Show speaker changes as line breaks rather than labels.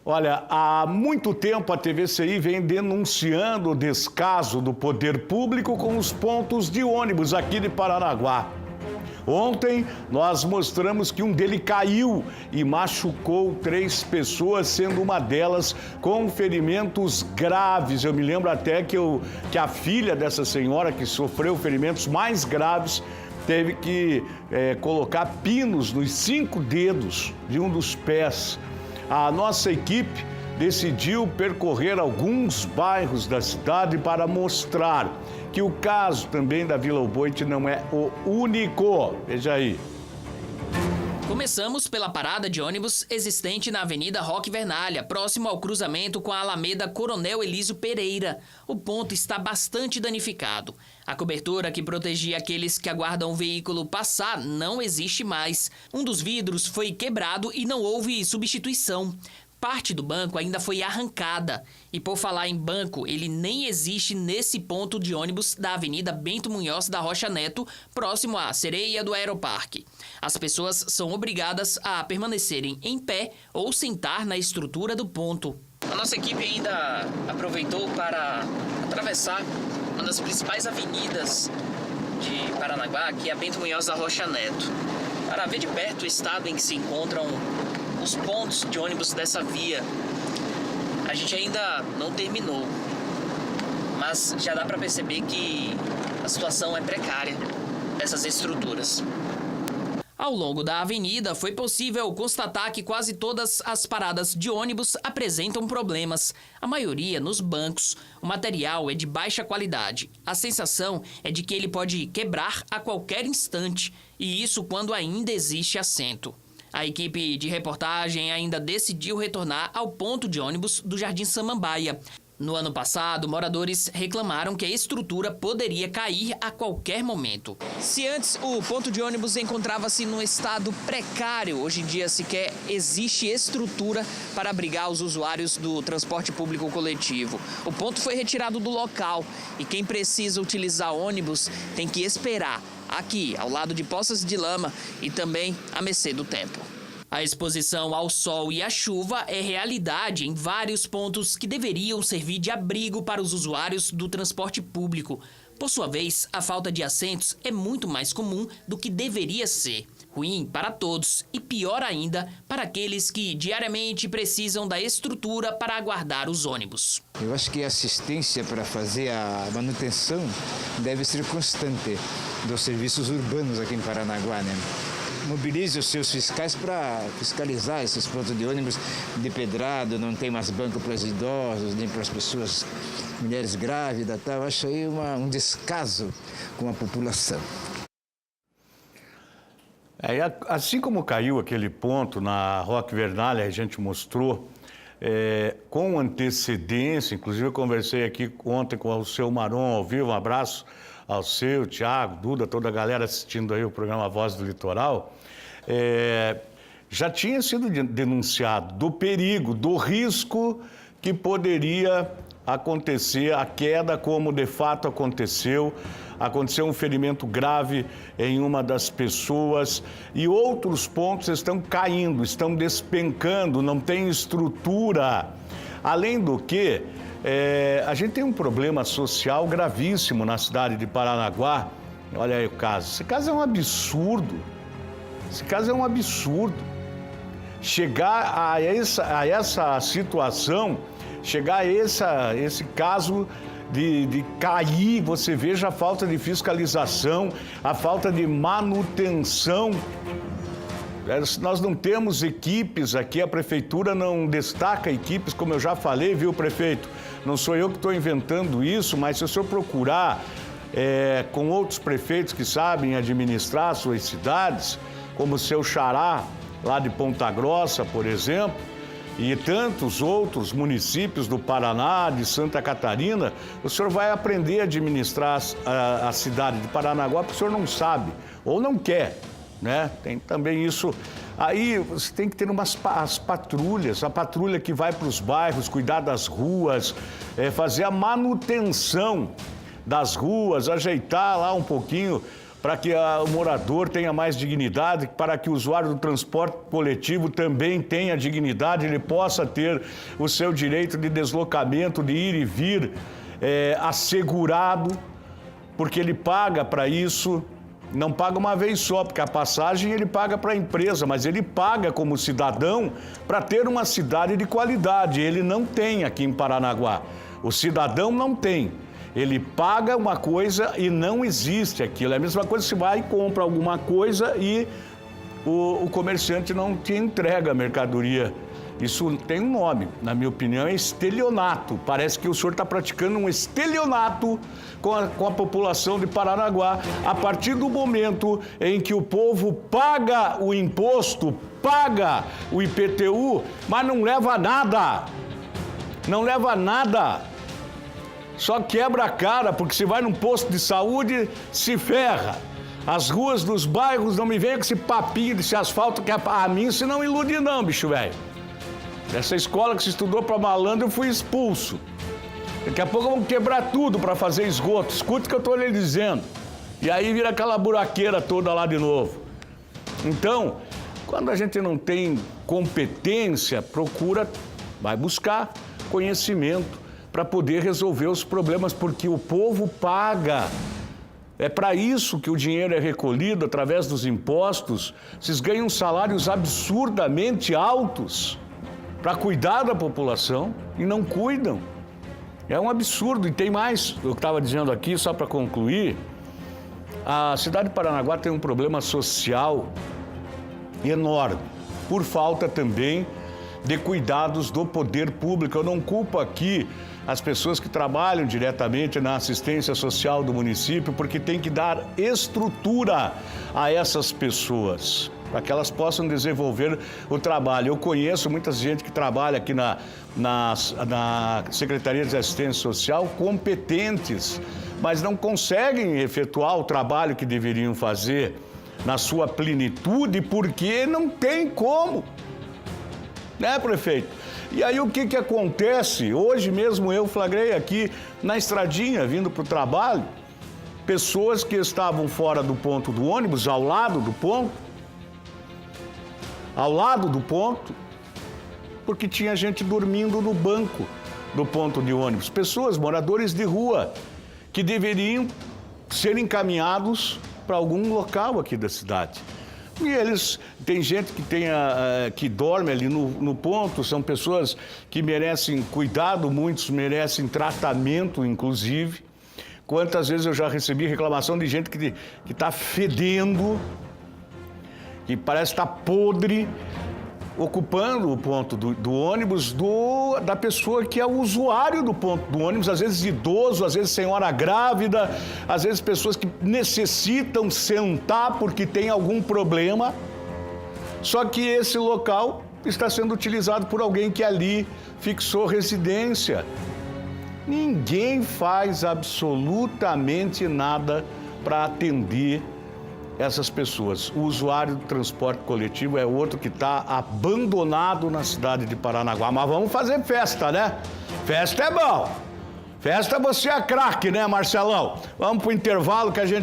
Olha, há muito tempo a TVCI vem denunciando o descaso do poder público com os pontos de ônibus aqui de Paranaguá. Ontem, nós mostramos que um dele caiu e machucou 3 pessoas, sendo uma delas com ferimentos graves. Eu me lembro até que a filha dessa senhora, que sofreu ferimentos mais graves, teve que colocar pinos nos 5 dedos de um dos pés. A nossa equipe decidiu percorrer alguns bairros da cidade para mostrar que o caso também da Vila Oboite não é o único. Veja aí.
Começamos pela parada de ônibus existente na Avenida Roque Vernalha, próximo ao cruzamento com a Alameda Coronel Elísio Pereira. O ponto está bastante danificado. A cobertura que protegia aqueles que aguardam o veículo passar não existe mais. Um dos vidros foi quebrado e não houve substituição. Parte do banco ainda foi arrancada. E por falar em banco, ele nem existe nesse ponto de ônibus da Avenida Bento Munhoz da Rocha Neto, próximo à Sereia do Aeroparque. As pessoas são obrigadas a permanecerem em pé ou sentar na estrutura do ponto. A nossa equipe ainda aproveitou para atravessar uma das principais avenidas de Paranaguá, que é a Bento Munhoz da Rocha Neto, para ver de perto o estado em que se encontram os pontos de ônibus dessa via. A gente ainda não terminou, mas já dá para perceber que a situação é precária dessas estruturas. Ao longo da avenida, foi possível constatar que quase todas as paradas de ônibus apresentam problemas, a maioria nos bancos. O material é de baixa qualidade. A sensação é de que ele pode quebrar a qualquer instante, e isso quando ainda existe assento. A equipe de reportagem ainda decidiu retornar ao ponto de ônibus do Jardim Samambaia. No ano passado, moradores reclamaram que a estrutura poderia cair a qualquer momento. Se antes o ponto de ônibus encontrava-se num estado precário, hoje em dia sequer existe estrutura para abrigar os usuários do transporte público coletivo. O ponto foi retirado do local e quem precisa utilizar ônibus tem que esperar aqui, ao lado de poças de lama e também à mercê do tempo. A exposição ao sol e à chuva é realidade em vários pontos que deveriam servir de abrigo para os usuários do transporte público. Por sua vez, a falta de assentos é muito mais comum do que deveria ser. Ruim para todos e pior ainda para aqueles que diariamente precisam da estrutura para aguardar os ônibus.
Eu acho que a assistência para fazer a manutenção deve ser constante dos serviços urbanos aqui em Paranaguá, né? Mobilize os seus fiscais para fiscalizar esses pontos de ônibus depedrado, não tem mais banco para os idosos, nem para as pessoas, mulheres grávidas, tal. Eu acho aí um descaso com a população.
Assim como caiu aquele ponto na Roque Vernalha, a gente mostrou, com antecedência, inclusive eu conversei aqui ontem com o seu Maron ao vivo, um abraço ao seu, Thiago, Duda, toda a galera assistindo aí o programa Voz do Litoral, já tinha sido denunciado do perigo, do risco que poderia acontecer a queda, como de fato aconteceu um ferimento grave em uma das pessoas e outros pontos estão caindo, estão despencando, não tem estrutura. Além do que, a gente tem um problema social gravíssimo na cidade de Paranaguá. Olha aí o caso. Esse caso é um absurdo. Chegar a essa situação, chegar a esse caso de cair, você veja a falta de fiscalização, a falta de manutenção. Nós não temos equipes aqui, a prefeitura não destaca equipes, como eu já falei, viu, prefeito? Não sou eu que estou inventando isso, mas se o senhor procurar com outros prefeitos que sabem administrar suas cidades, como o seu Xará, lá de Ponta Grossa, por exemplo, e tantos outros municípios do Paraná, de Santa Catarina, o senhor vai aprender a administrar a cidade de Paranaguá, porque o senhor não sabe ou não quer, né? Tem também isso. Aí você tem que ter as patrulhas, a patrulha que vai para os bairros, cuidar das ruas, fazer a manutenção das ruas, ajeitar lá um pouquinho para que o morador tenha mais dignidade, para que o usuário do transporte coletivo também tenha dignidade, ele possa ter o seu direito de deslocamento, de ir e vir assegurado, porque ele paga para isso, não paga uma vez só, porque a passagem ele paga para a empresa, mas ele paga como cidadão para ter uma cidade de qualidade. Ele não tem aqui em Paranaguá. O cidadão não tem. Ele paga uma coisa e não existe aquilo. É a mesma coisa que você vai e compra alguma coisa e o comerciante não te entrega a mercadoria. Isso tem um nome, na minha opinião, é estelionato. Parece que o senhor está praticando um estelionato com a população de Paranaguá. A partir do momento em que o povo paga o imposto, paga o IPTU, mas não leva nada. Não leva nada. Só quebra a cara, porque se vai num posto de saúde, se ferra. As ruas dos bairros, não me venha com esse papinho desse asfalto que a mim se não ilude não, bicho velho. Dessa escola que se estudou para malandro, eu fui expulso. Daqui a pouco vamos quebrar tudo para fazer esgoto. Escute o que eu estou lhe dizendo. E aí vira aquela buraqueira toda lá de novo. Então, quando a gente não tem competência, vai buscar conhecimento para poder resolver os problemas, porque o povo paga. É para isso que o dinheiro é recolhido através dos impostos. Vocês ganham salários absurdamente altos para cuidar da população e não cuidam. É um absurdo. E tem mais, eu estava dizendo aqui, só para concluir, a cidade de Paranaguá tem um problema social enorme, por falta também de cuidados do poder público. Eu não culpo aqui as pessoas que trabalham diretamente na assistência social do município, porque tem que dar estrutura a essas pessoas, para que elas possam desenvolver o trabalho. Eu conheço muita gente que trabalha aqui na Secretaria de Assistência Social, competentes, mas não conseguem efetuar o trabalho que deveriam fazer na sua plenitude, porque não tem como. Né, prefeito? E aí o que acontece? Hoje mesmo eu flagrei aqui na estradinha, vindo para o trabalho, pessoas que estavam fora do ponto do ônibus, ao lado do ponto, porque tinha gente dormindo no banco do ponto de ônibus. Pessoas, moradores de rua, que deveriam ser encaminhados para algum local aqui da cidade. E tem gente que dorme ali no ponto, são pessoas que merecem cuidado, muitos merecem tratamento, inclusive. Quantas vezes eu já recebi reclamação de gente que está fedendo, que parece estar podre, ocupando o ponto do ônibus da pessoa que é o usuário do ponto do ônibus, às vezes idoso, às vezes senhora grávida, às vezes pessoas que necessitam sentar porque tem algum problema, só que esse local está sendo utilizado por alguém que ali fixou residência. Ninguém faz absolutamente nada para atender essas pessoas. O usuário do transporte coletivo é outro que está abandonado na cidade de Paranaguá. Mas vamos fazer festa, né? Festa é bom. Festa você é craque, né, Marcelão? Vamos pro intervalo que a gente